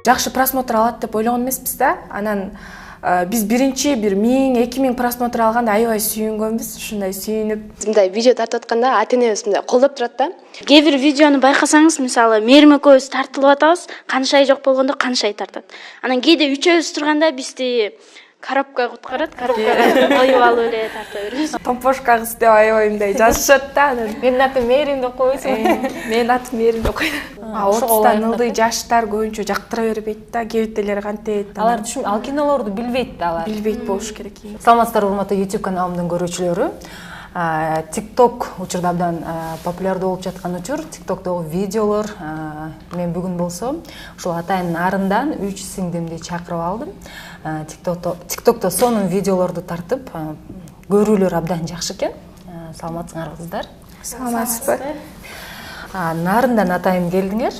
жакшы просмотр алат деп ойлогон эмеспиз да. Анан биз биринчи 1000-2000 просмотр алганда аябай сүйүнгөнбүз, ушундай сүйүнүп. Мындай видео тартып атканда ата-энебиз мындай колдоп турат да. Кээ бир видеону байкасаңыз, мисалы, Мээрим экөөбүз тартылып атабыз, Канышай жок болгондо Канышай тартат. Анан кээде үчөөбүз турганда бизди коробка куткарат, коробкага коюп алып эле тарта беребиз. Томпошка кыз деп аябай мындай жазышат да. Менин атым Мээрим деп койбойсуңбу? Менин атым Мээрим деп койду. 30-тан ылдый жаштар көбүнчө жактыра бербейт да, кебетелер кантет. Алар ал кинолорду билбейт да алар. Билбейт болуш керек. Саламатсыздарбы, урматтуу YouTube каналымдын көрүүчүлөрү. TikTok учурда абдан популярдуу болуп жаткан учур. TikToктогу видеолор. Мен бүгүн болсо ушул Атайын Нарындан 3 сиңдимди чакырып алдым. TikTokто сонун видеолорду тартып, көрүүлөр абдан жакшы экен. Саламатсыңар кыздар? Саламатсызбы? Нарындан Атайын келдиңер.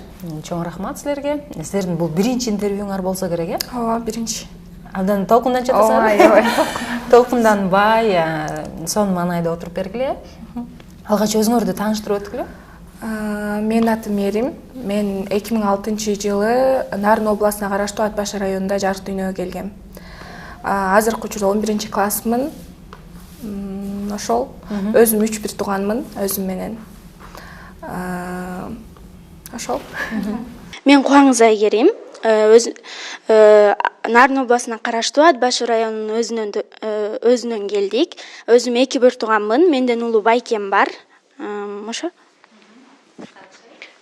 Чоң рахмат силерге. Силердин бул биринчи интервьюңар болсо керек, э? Ооба, биринчи. Абдан толкундан жатасыңар? Ооба, Толкунданбай, сонун маанайда отуруп бергиле. Алгач өзүңөрдү тааныштырып өткүлө. Менин атым Мээрим. Мен 2006-жылы Нарын областына караштуу Ат Башы районунда жарык дүйнөгө келгем. Азыркы учурда 11 классмын. Ошол. Өзүм 3-1 тууганмын, өзүм менен. Ошол. Мен Кубаңыз Айгерим. Нарын областына караштуу Ат Башы районунун өзүнөн келдик. Өзүм 2-1 тууганмын. Менден улуу байкем бар. Ошо.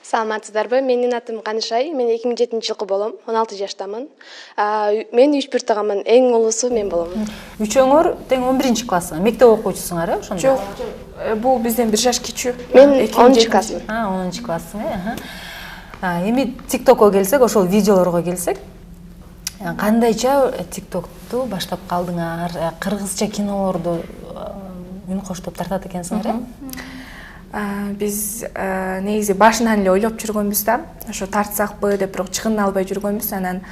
Саламатсыздарбы? Менин атым Канышай. Мен 2007-жылкы болом. 16 жаштамын. Мен 3-1 тууганмын. Эң улуусу мен болом. Үчөөңөр тең 11 классыңар. Мектеп окуучусуңар, э, ошондо? Жок. Бул бизден 1 жаш кичүү. Мен 10 классмын. 10 классың, Эми TikTokко келсек, ошол видеолорго келсек, кандайча TikToкту баштап калдыңар? Кыргызча кинолорду үн коштоп тартат экенсиңер, э? Биз негизи башынан эле ойлоп жүргөнбүз да. Ошо тартсакпы деп, бирок чыгын албай жүргөнбүз. Анан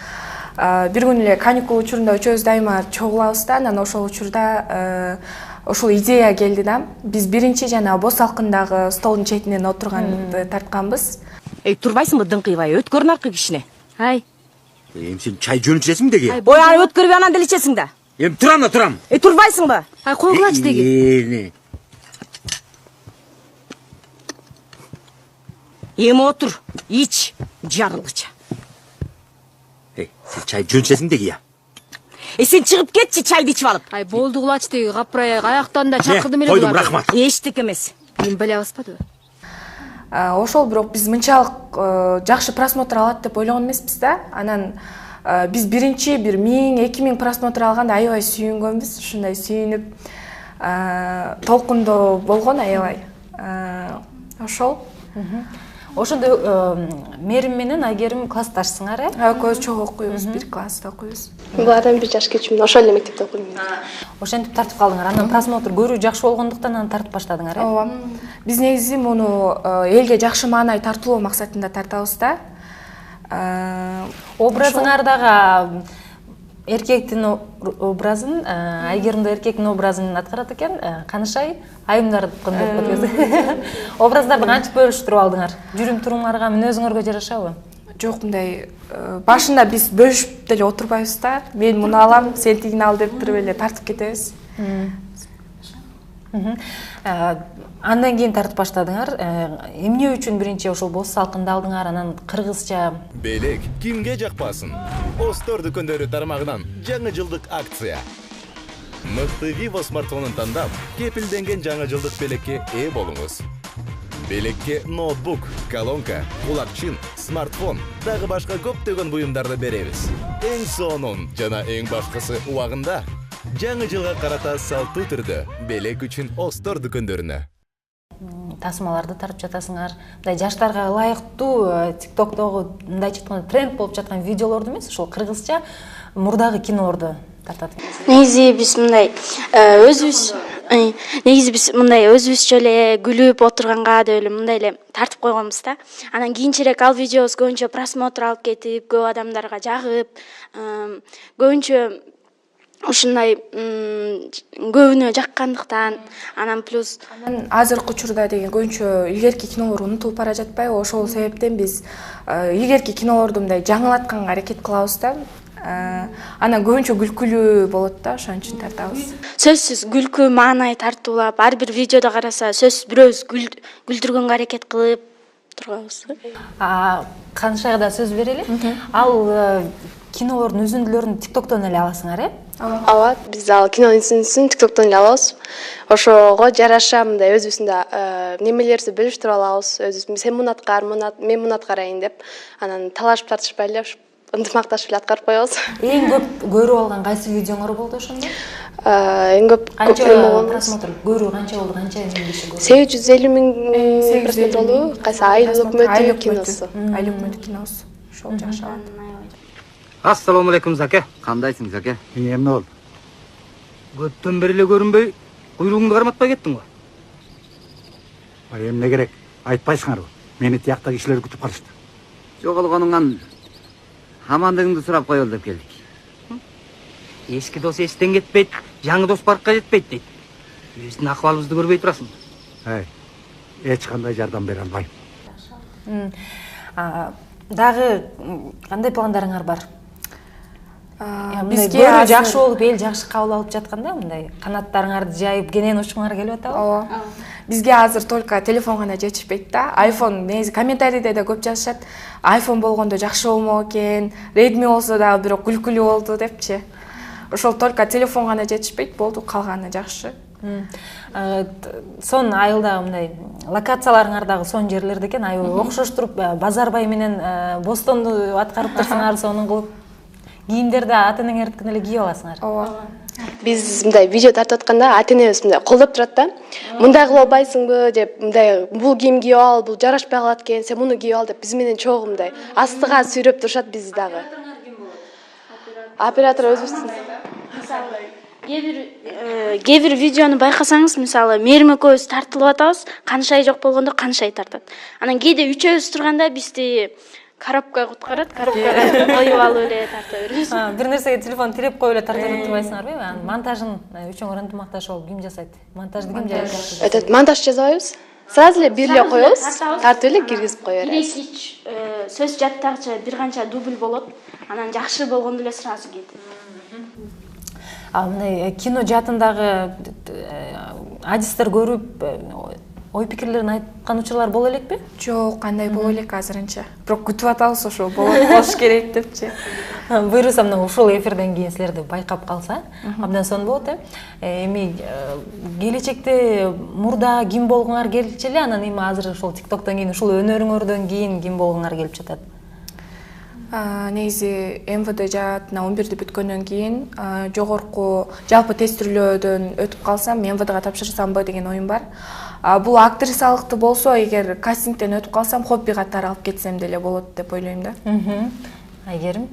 бир күн эле каникул учурунда үчөөбүз дайыма чогулабыз да. Анан ошол учурда ошол идея келди да. Биз биринчи жана бос салкындагы столдун четинен отурганды тартканбыз. Турбайсыңбы дыңкыйбай, өткөрүн аркы кишине. Ай. Сен чай жөнүп ичесиң деги? Ой, аны өткөрүп анан деле ичесиң да. Турам. Турбайсыңбы? Койгулачы деги. Эми отур, ич, жарылгыча. Сен чай жөнүп ичесиң деги я? Сен чыгып кетчи, чайды ичип алып. Болду кулачы деги, капырай, аяктан да чакырдым эле. Койдум, рахмат. Эчтеке эмес. Мен биле албаспадыбы? Ошол бирок биз мынчалык жакшы просмотр алат деп ойлогон эмеспиз да. Анан биз биринчи 1000-2000 просмотр алганда аябай сүйүнгөнбүз, ушундай сүйүнүп толкундоо болгон аябай. Ошол. Ошондо Мээрим менен Айгерим классташсыңар, э? Экөөбүз чогуу окуйбуз, бир класста окуйбуз. Булардан 1 жаш кичүүмүн. Ошол эле мектепте окуйм. Ошентип тартып калдыңар. Анан просмотр көрүү жакшы болгондуктан анан тартып баштадыңар, э? Ооба. Биз негизи муну элге жакшы маанай тартуулоо максатында тартабыз да. Образыңардагы эркектин образын, Айгеримде эркектин образын аткарат экен, Канышай айымдарды кондоп кетет. Образдарды кантип бөлүштүрүп алдыңар? Жүрүм туруңарга, мүнөзүңөргө жарашабы? Жок, мындай башында биз бөлүшүп деле отурбайбыз да. Мен муну алам, сен тигини ал деп туруп эле тартып кетебиз. Андан кийин тартып баштадыңар. Эмне үчүн биринчи ошол бос салкынды алдыңар, анан кыргызча? Белек кимге жакпасын? Остор дүкөндөрү тармагынан жаңы жылдык акция. Мыкты Vivo смартфонун тандап, кепилденген жаңы жылдык белекке ээ болуңуз. Белекке ноутбук, колонка, кулакчын, смартфон, дагы башка көптөгөн буюмдарды беребиз. Эң сонун жана эң башкысы убагында жаңы жылга карата салттуу түрдө белек үчүн Остор дүкөндөрүнө. Тасмаларды тартып жатасыңар. Мындай жаштарга ылайыктуу TikToктогу мындайча айтканда тренд болуп жаткан видеолорду эмес, ошол кыргызча мурдагы кинолорду тартат. Негизи биз мындай өзүбүзчө эле күлүп отурганга деп эле мындай эле тартып койгонбуз да. Анан кийинчерээк ал видеобуз көбүнчө просмотр алып кетип, көп адамдарга жагып, көбүнчө ушундай көбүнө жаккандыктан анан плюс азыркы учурда деген көбүнчө илгерки кинолор унутулуп бара жатпайбы, ошол себептен биз илгерки кинолорду мындай жаңылатканга аракет кылабыз да. Анан көбүнчө күлкүлүү болот да, ошон үчүн тартабыз. сөзсүз күлкү маанай тартуулап ар бир видеодо караса сөзсүз бирөөбүз күлдүргөнгө аракет кылып турганбыз. Канышайга да сөз берели. Ал кинолордун үзүндүлөрүн TikTok'тон эле аласыңар, э? Ооба, биз ал кинонун үзүндүсүн TikTok'тон эле алабыз. Ошого жараша мындай өзүбүздүн да немелерибизди бөлүштүрүп алабыз. Өзүбүз сен муну аткар, мен муну аткарайын деп, анан талашып тартышпай эле ынтымакташып эле аткарып коебуз. Эң көп көрүп алган кайсы видеоңор болду ошондо? Эң көп просмотр көрүү канча болду, канча киши көрдү? 850 000 просмотр болду. Кайсы айыл өкмөтү киносу. Айыл өкмөтү киносу. Ошол жакшы алат. Ассаламу алейкум, Заке. Кандайсың, Заке? Эмне болду? Көптөн бери эле көрүнбөй, куйругуңду карматпай кеттиң го. Эмне керек? Айтпайсыңарбы? Мени тияктагы кишилер күтүп калышты. Жоголгонуңан амандыгыңды сурап коелу деп келдик. Эски дос эстен кетпейт, жаңы дос баркка жетпейт дейт. Биздин акыбалыбызды көрбөй турасың. Эч кандай жардам бере албайм. Дагы кандай пландарыңар бар? Бизге көрүү жакшы болуп, эл жакшы кабыл алып жатканда, мындай канаттарыңарды жайып кенен учкуңар келип атабы? Ооба. Бизге азыр только телефон гана жетишпейт да. iPhone негизи комментарийде да көп жазышат. iPhone болгондо жакшы болмок экен, Redmi болсо да бирок күлкүлүү болду депчи. Ошол только телефон гана жетишпейт, болду, калганы жакшы. Сон айылда мындай локацияларыңар дагы сон жерлерде экен, аябай окшоштуруп Базарбай менен Бостонду аткарып турсаңар, сонун кылып. Кийимдерди ата-энеңердикин эле кийип аласыңар. Ооба. Биз мындай видео тартып атканда ата-энебиз мындай колдоп турат да. Мындай кылып албайсыңбы деп, мындай бул кийим кийип ал, бул жарашпай калат экен, сен муну кийип ал деп биз менен чогуу мындай астыга сүйрөп турушат бизди дагы. Оператор өзүбүздүн. Кээ бир видеону байкасаңыз, мисалы Мээрим экөөбүз тартылып атабыз, Канышай жок болгондо Канышай тартат. Анан кээде үчөөбүз турганда бизди коробка куткарат, коробкага коюп алып эле тарта беребиз. Бир нерсеге телефон тиреп коюп эле тарта турбайсыңарбы? Монтажын үчөөңөр ынтымакташып алып ким жасайт? Монтажды ким жасайт? Өтөт, монтаж жасабайбыз. Сразу эле бир эле коебуз, тартып эле киргизип кое беребиз. Сөз жаттагыча бир канча дубль болот. Анан жакшы болгондо эле сразу кетет. Мындай кино жаатындагы адистер көрүп ой пикирлерин айткан учурлар боло элекпи? Жок, кандай боло элек азырынча. Бирок күтүп атабыз, ошо болуш керек депчи. Буйруса мына ушул эфирден кийин силерди байкап калса, абдан сонун болот, Эми келечекте мурда ким болгуңар келчү эле, анан эми азыр ушул TikTok'тон кийин, ушул өнөрүңөрдөн кийин ким болгуңар келип жатат? Негизи МВД жаатына 11-ди бүткөндөн кийин жогорку жалпы тестирлөөдөн өтүп калсам, МВДга тапшырсамбы деген оюм бар. Бул актрисалыкты болсо, эгер кастингден өтүп калсам, хобби катары алып кетсем деле болот деп ойлойм да. Айгерим,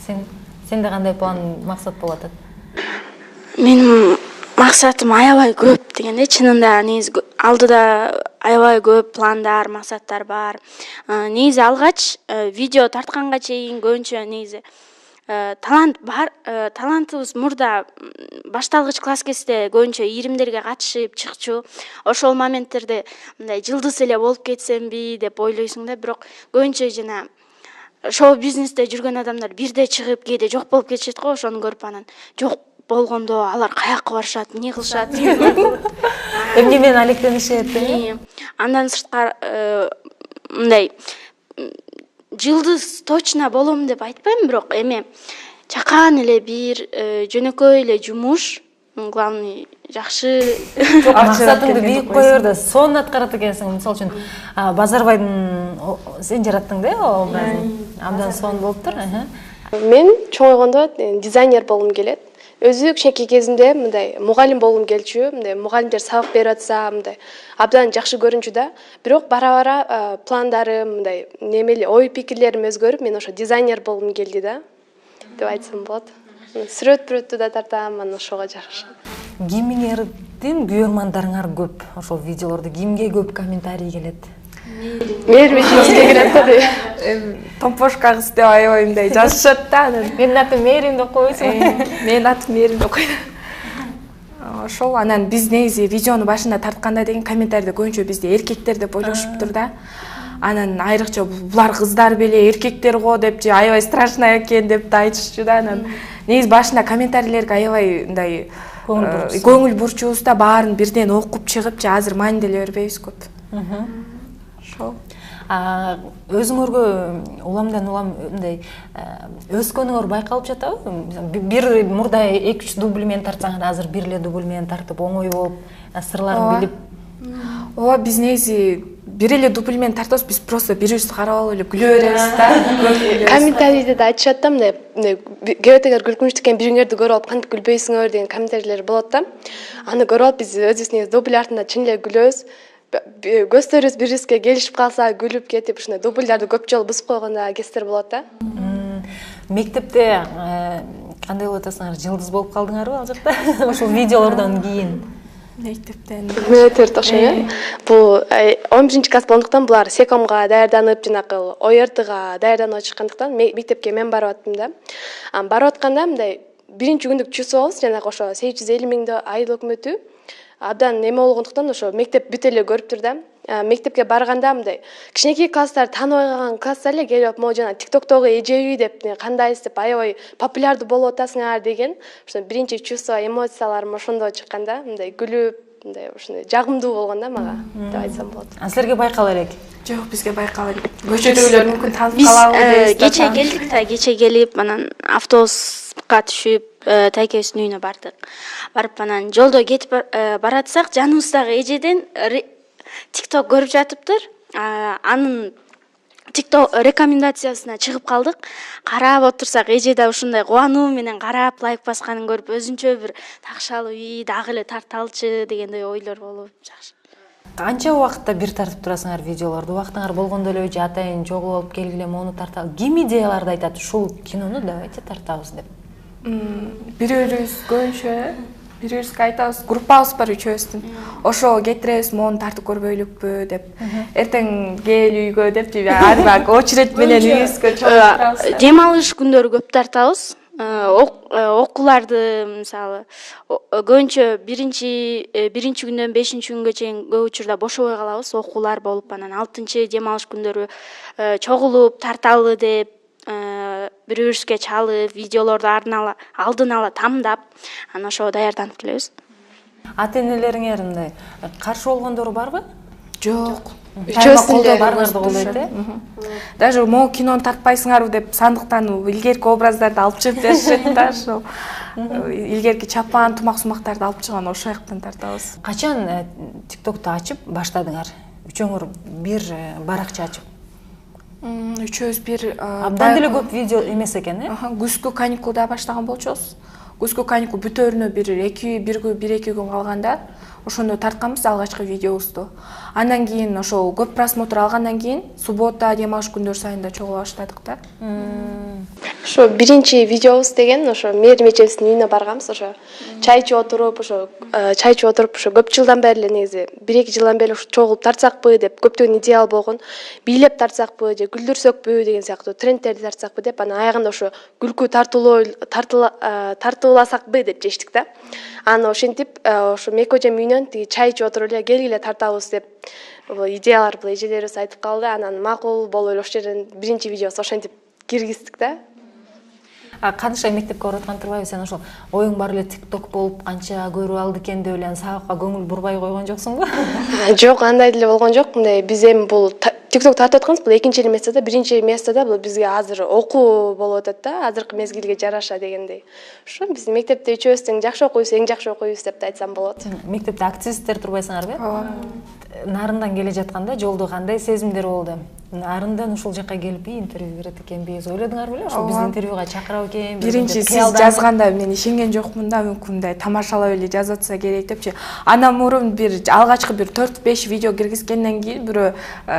сенде кандай план, максат болуп атат? Менин максатым аябай көп дегенде, чынында негизи алдыда аябай көп пландар, максаттар бар. Негизи алгач видео тартканга чейин көбүнчө негизи талант бар, талантыбыз мурда башталгыч класс кезде көбүнчө ийримдерге катышып чыкчу. Ошол моменттерде мындай жылдыз эле болуп кетсемби деп ойлойсуң да, бирок көбүнчө жана шоу бизнесте жүргөн адамдар бирде чыгып, кээде жок болуп кетишет го, ошону көрүп анан жок болгондо алар каяка барышат, эмне кылышат. Эмне менен алектенишет? Андан сырткары мындай жылдыз точно болом деп айтпайм, бирок эме чакан эле бир жөнөкөй эле жумуш, главный жакшы максатыңды бийик кое бер да, сонун аткарат экенсиң. Мисалы үчүн Базарбайдын сен жараттың да образын. Абдан сонун болуптур. Мен чоңойгондо дизайнер болгум келет. Өзү кичинекей кезимде мындай мугалим болгум келчү, мындай мугалимдер сабак берип атса, мындай абдан жакшы көрүнчү да. Бирок бара-бара пландарым, мындай немели ой пикирлерим өзгөрүп, мен ошо дизайнер болгум келди да, деп айтсам болот. Сүрөт да тартам, анан ошого жакшы. Кимиңердин күйөрмандарыңар көп? Ошол видеолорду кимге көп комментарий келет? Мээрим экөөбүзгө келет да. томпошка кыз деп аябай мындай жазышат да анан. Менин атым Мээрим деп койбойсуңбу? Менин атым Мээрим деп койду. Ошол анан биз негизи видеону башында тартканда деген комментарийде көбүнчө бизди эркектер деп ойлошуптур да. Анан айрыкча булар кыздар беле эркектер го деп же аябай страшно экен деп да айтышчу да. Анан негизи башында комментарийлерге аябай мындай көңүл бурчубуз да, баарын бирден окуп чыгып же азыр маанилей бербейбиз көп. Ошол. Өзүңөргө уламдан улам мындай өскөнүңөр байкалып жатабы? Бир мурда 2-3 дубль менен тартсаңар, азыр бир эле дубль менен тартып оңой болуп, сырларын билип. Ооба, биз негизи бир эле дубль менен тартабыз, биз просто бирибизди карап алып эле күлө беребиз да. Комментарийде да айтышат да, мындай кээбетегер күлкүнчтүү экен, бириңерди көрүп алып кантип күлбөйсүңөр деген комментарийлер болот да. Аны көрүп алып биз өзүбүз негизи дубль артында чын эле күлөбүз. Көздөрүбүз бирибизге келишип калса күлүп кетип, ушундай дубльдарды көп жолу бузуп койгон кездер болот да. Мектепте кандай болуп атасыңар, жылдыз болуп калдыңарбы ал жакта? Ошол видеолордон кийин. Мектептен. Мектепте окшойм. Бул 11 класс болгондуктан булар секомго даярданып, жанакы ОРТга даярданып чыккандыктан мектепке мен барып аттым да. Барып атканда мындай биринчи күндүк чувствовалбыз, жанагы ошо 850 миңди айыл өкмөтү абдан неме болгондуктан ошо мектеп бүт эле көрүп тур да. Мектепке барганда мындай кичинекей класстар тааныбай калган класстар эле келип, могу жана TikToктогу эжеби деп, кандайсыз деп аябай популярдуу болуп атасыңар деген ошо биринчи чувство, эмоцияларым ошондо чыкканда, мындай күлүп, мындай ошондой жагымдуу болгон да мага деп айтсам болот. Силерге байкала элек? Жок, бизге байкала элек. Көчөдөгүлөр мүмкүн таанып калабы. Кече келдик да, кече келип, анан автобуска түшүп тайкебиздин үйүнө бардык. Барып анан жолдо кетип баратсак, жаныбыздагы эжеден TikTok көрүп жатыптыр. Анын TikTok рекомендациясына чыгып калдык. Карап отурсак, эже да ушундай кубануу менен карап лайк басканын көрүп, өзүнчө бир такшалып, дагы эле тарталчы дегендей ойлор болуп жакшы. Канча убакытта бир тартып турасыңар видеолорду? Убактыңар болгондо эле же атайын чогулуп алып келгиле мону тарталы. Ким идеяларды айтат? Ушул кинону давайте тартабыз деп. Бирибиз көбүнчө бири-бирибизге айтабыз, группабыз бар үчөөбүздүн. Ошо кетиребиз, мону тартып көрбөйлүкпү деп. Эртең кел үйгө деп, ар очередь менен үйүбүзгө чогулуп турабыз. Дем алыш күндөрү көп тартабыз. Окууларды мисалы көбүнчө биринчи күндөн 5-нчи күнгө чейин көп учурда бошобой калабыз, окуулар болуп, анан 6-нчы дем алыш күндөрү чогулуп тарталы деп бири-бирибизге чалып, видеолорду алдын ала тамдап, анан ошого даярданып келебиз. Ата-энелериңер мындай каршы болгондору барбы? Жок. Үчөөсүн да баарыңарды колдойт э? Даже могу кинону тартпайсыңарбы деп сандыктан илгерки образдарды алып чыгып беришет да, ошол. Илгерки чапан, тумак-сумактарды алып чыгып, ошол жактан тартабыз. Качан TikTok'ту ачып баштадыңар? Үчөөңөр бир баракча ачып? Үчөөбүз бир абдан деле көп видео эмес экен, э? Күзгү каникулда баштаган болчубуз. Күзгү каникул бүтөөрүнө бир 2 күн калганда ошондо тартканбыз алгачкы видеобузду. Андан кийин ошол көп просмотр алгандан кийин суббота дем алыш күндөр сайында чогула баштадык да. Ошо биринчи видеобуз деген ошо Мээрим эчебиздин үйүнө барганбыз, ошо чай ичип отуруп, ошо көп жылдан бери эле негизи 1-2 жылдан бери чогулуп тартсакпы деп көптөгөн идея болгон. Бийлеп тартсакпы же күлдүрсөкпү деген сыяктуу трендтерди тартсакпы деп, анан аягында ошо күлкү тартууласакпы деп чечтик да. Анан ошентип ошо Мекожем үйүнөн тиги чай ичип отуруп эле келгиле тартабыз деп идеялар бул эжелерибиз айтып калды. Анан макул болуп эле ошол жерден биринчи видеобузду ошентип киргиздик да. Канча мектепке барып аткан турбайбы? Сен ошол оюң бар эле TikTok болуп канча көрүп алды экен деп эле сабакка көңүл бурбай койгон жоксуңбу? Жок, андай деле болгон жок. Мындай биз эми бул TikTok тартып атканбыз, бул экинчи местода, биринчи местода бул бизге азыр окуу болуп атат да, азыркы мезгилге жараша дегендей. Ошо биздин мектепте үчөөбүз жакшы окуйбуз, эң жакшы окуйбуз деп айтсам болот. Мектепте активисттер турбайсыңарбы? Нарындан келе жатканда жолдо кандай сезимдер болду? Нарындан ушул жакка келип интервью берет экенбиз, ойлодуңарбы эле? Ошо биздин интервьюга чакырып экен. Биринчи сиз жазганда мен ишенген жокмун да, мүмкүн мындай тамашалап эле жазып атса керек депчи. Андан мурун бир алгачкы бир 4-5 видео киргизгенден кийин бирөө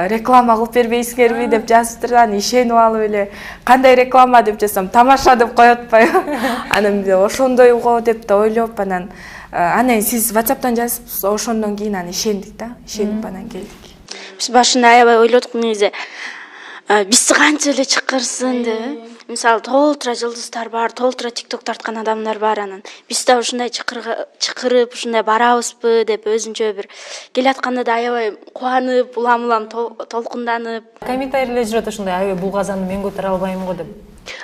реклама кылып бербейсиңерби деп жазыптыр, анан ишенип алып эле кандай реклама деп жазсам, тамаша деп коюп атпайбы? Анан ошондойго деп да ойлоп, анан сиз WhatsApp'тан жазыпсыз, ошондон кийин аны ишендик да, ишенип анан келдик. Биз башында аябай ойлодук негизи. бизди канча эле чакырсын деп. Мисалы толтура жылдыздар бар, толтура TikTok тарткан адамдар бар, анан биз да ушундай чакырып, ушундай барабызбы деп өзүнчө бир келатканда да аябай кубанып, улам толкунданып. Комментарийлер жүрөт ошондой, аябай бул казанды мен көтөрө албайм го деп.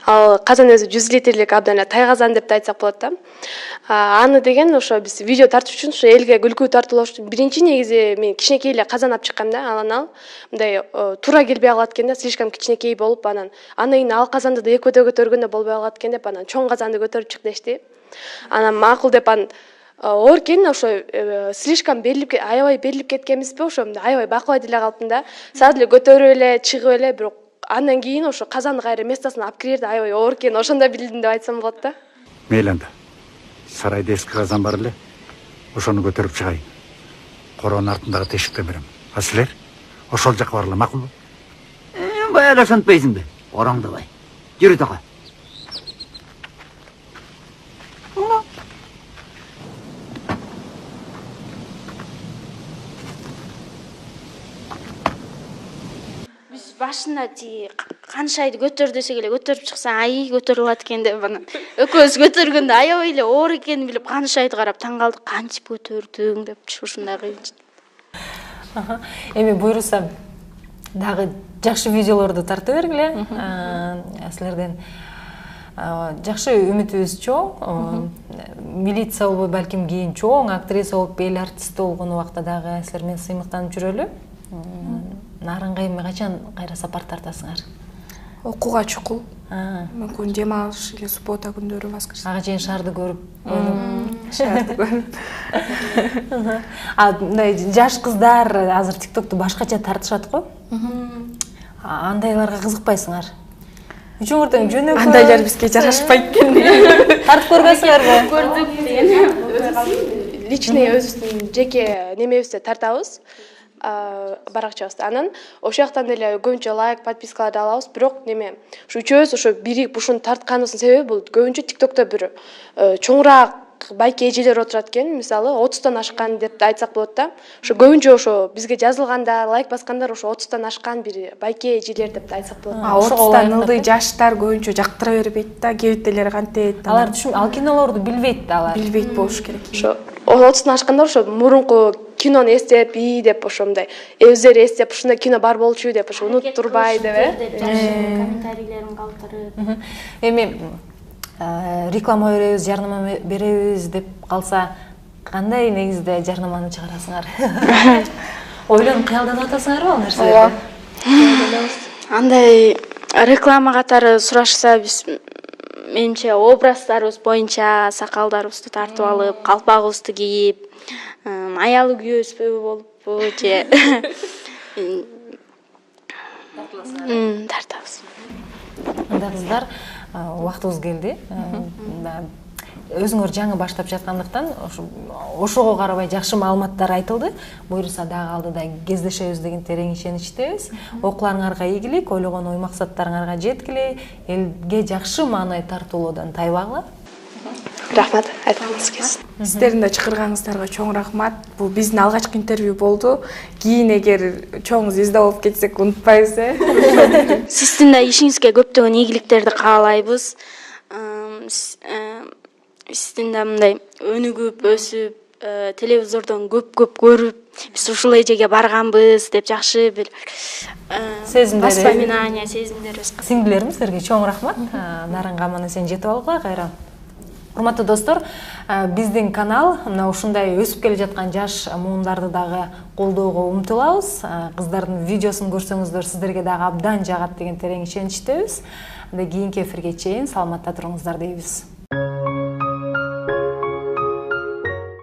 Ал казан өзү 100 литрлик абдан эле тай казан деп да айтсак болот да. Аны деген ошо биз видео тартып үчүн ошо элге күлкү тартуулаш үчүн биринчи негизи мен кичинекей эле казан алып чыккам да, анан мындай туура келбей калат экен да, слишком кичинекей болуп, анан кийин ал казанды да экөөдө көтөргөндө болбой калат экен деп, анан чоң казанды көтөрүп чык дешти. Анан макул деп анан оор экен, ошо слишком берилип, аябай берилип кеткенбизби, ошо аябай бакыбай деле калыптым да. Саат эле көтөрүп эле чыгып эле, бирок андан кийин ошо казанды кайра местосуна алып кирерде аябай оор экен, ошондо билдим деп айтсам болот да. Мейли анда. Сарайда эски казан бар эле. Ошону көтөрүп чыгайын. Короонун артындагы тешиктен берем. А силер ошол жакка барыла, макулбу? Баягы ошентпейсиңби? Ороңдобай. Жүрү тага. Биз башында каншайды көтөр десек эле көтөрүп чыксаң, ай көтөрүп алат экен деп, анан экөөбүз көтөргөндө аябай эле оор экенин билип, каншайды карап таң калдык, кантип көтөрдүң депчи, ушундай кыйынчылык. Эми буйруса дагы жакшы видеолорду тарта бергиле. Силерден жакшы үмүтүбүз чоң. Милиция болбой, балким кийин чоң актриса болуп, эл артисти болгон убакта дагы силер менен сыймыктанып жүрөлү. Нарынга эми качан кайра сапар тартасыңар? Окууга чукул. Мүмкүн дем алыш эле суббота күндөрү воскресенье. Ага чейин шаарды көрүп, ойлоп. Шаарды көрүп. Мындай жаш кыздар азыр TikTok'ту башкача тартышат го. Андайларга кызыкпайсыңар? Үчүңөртөң жөнөкөй. Андайлар бизге жарашпайт экен. Тартып көрбөйсүңөрбү? Көрдүк деген. Личный өзүбүздүн жеке немебизде тартабыз. Баракчабызда. Анан ошол жактан деле көбүнчө лайк, подпискаларды алабыз. Бирок неме, ушу үчөөбүз ошо бирип ушуну тартканыбыздын себеби бул көбүнчө TikTok'то бир чоңураак байке эжелер отурат экен, мисалы 30тан ашкан деп айтсак болот да. Ошо көбүнчө ошо бизге жазылгандар, лайк баскандар ошо 30тан ашкан бир байке эжелер деп айтсак болот. 30тан ылдый жаштар көбүнчө жактыра бербейт да, кебетелер кантет. Алар ал кинолорду билбейт да, алар. Билбейт болуш керек. Ошо 30тан ашкандар ошо мурунку кинону эстеп, деп ошондой өздөрү эстеп, ушундай кино бар болчу деп ошо унуттурбай деп, комментарийлерин калтырып. Эми реклама беребиз, жарнама беребиз деп калса, кандай негизде жарнаманы чыгарасыңар? Ойлонуп кыялданып атасыңарбы ал нерселерди? Андай реклама катары сурашса, биз менимче образдарыбыз боюнча сакалдарыбызды тартып алып, калпагыбызды кийип, аялы күйөөбүзбү болуппу же тартабыз. Анда кыздар, убактыбыз келди. Өзүңөр жаңы баштап жаткандыктан ошого карабай жакшы маалыматтар айтылды. Буйруса дагы алдыда кездешебиз деген терең ишеничтебиз. Окууларыңарга ийгилик, ойлогон ой максаттарыңарга жеткиле, элге жакшы маанай тартуулоодон тайбагыла. Рахмат, айтыңыз келсин. Сиздердин да чакырганыңыздарга чоң рахмат. Бул биздин алгачкы интервью болду. Кийин эгер чоң звезда болуп кетсек унутпайбыз. Сиздин да ишиңизге көптөгөн ийгиликтерди каалайбыз. Сиздин да мындай өнүгүп, өсүп, телевизордон көп көрүп, биз ушул эжеге барганбыз деп жакшы бир воспоминания, сезимдерибиз. Сиңдилерим, силерге чоң рахмат. Нарынга аман эсен жетип алгыла кайра. Урматтуу достор, биздин канал мына ушундай өсүп келе жаткан жаш муундарды дагы колдоого умтулабыз. Кыздардын видеосун көрсөңүздөр сиздерге дагы абдан жагат деген терең ишеничтебиз. Кийинки эфирге чейин саламатта туруңуздар дейбиз.